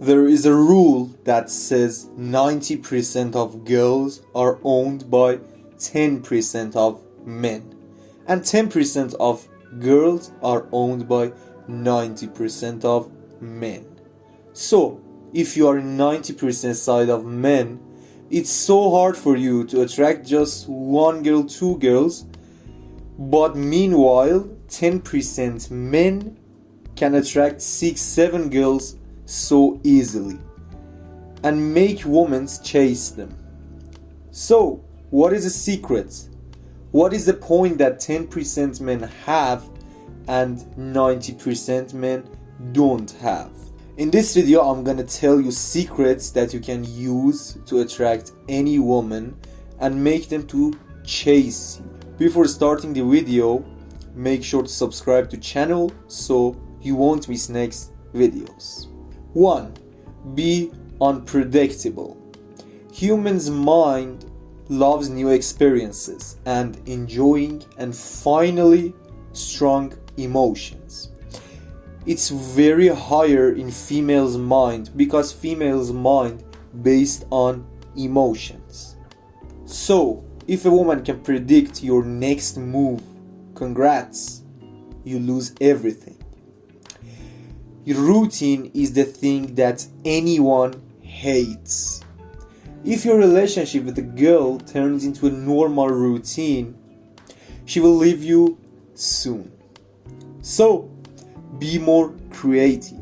There is a rule that says 90% of girls are owned by 10% of men, and 10% of girls are owned by 90% of men. So, if you are in 90% side of men, it's so hard for you to attract just one girl, two girls, but meanwhile 10% men can attract 6-7 girls so easily and make women chase them. So, what is the secret? What is the point that 10% men have and 90% men don't have? In this video, I'm gonna tell you secrets that you can use to attract any woman and make them to chase you. Before starting the video, make sure to subscribe to channel so you won't miss next videos. 1. Be unpredictable. Human's mind loves new experiences and enjoying and finally strong emotions. It's very higher in female's mind because female's mind based on emotions. So, if a woman can predict your next move, congrats, you lose everything. Your routine is the thing that anyone hates. If your relationship with a girl turns into a normal routine, she will leave you soon. So, be more creative.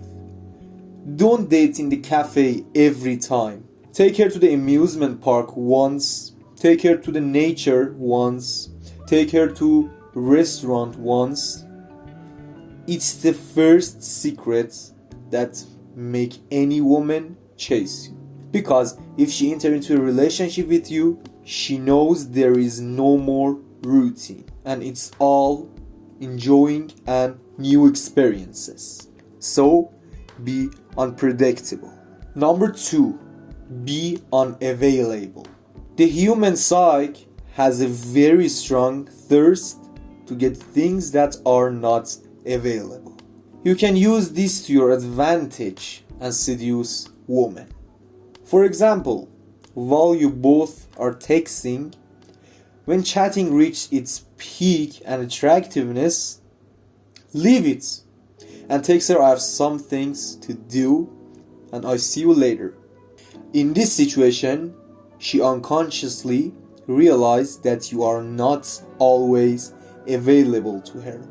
Don't date in the cafe every time. Take her to the amusement park once. Take her to the nature once. Take her to restaurant once. It's the first secret that make any woman chase you. Because if she enters into a relationship with you, she knows there is no more routine and it's all enjoying and new experiences. So, be unpredictable. Number 2, be unavailable. The human psyche has a very strong thirst to get things that are not available. You can use this to your advantage and seduce women. For example, while you both are texting, when chatting reaches its peak and attractiveness, leave it and text her, I have some things to do and I see you later. In this situation, she unconsciously realizes that you are not always available to her,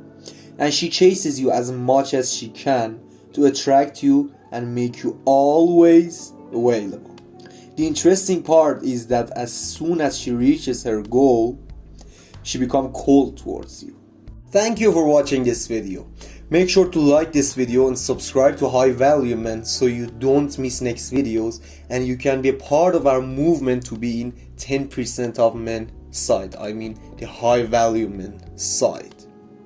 and she chases you as much as she can to attract you and make you always available. The interesting part is that as soon as she reaches her goal, she becomes cold towards you. Thank you for watching this video. Make sure to like this video and subscribe to HighValue Men so you don't miss next videos and you can be a part of our movement to be in 10% of men side. I mean the HighValue Men side.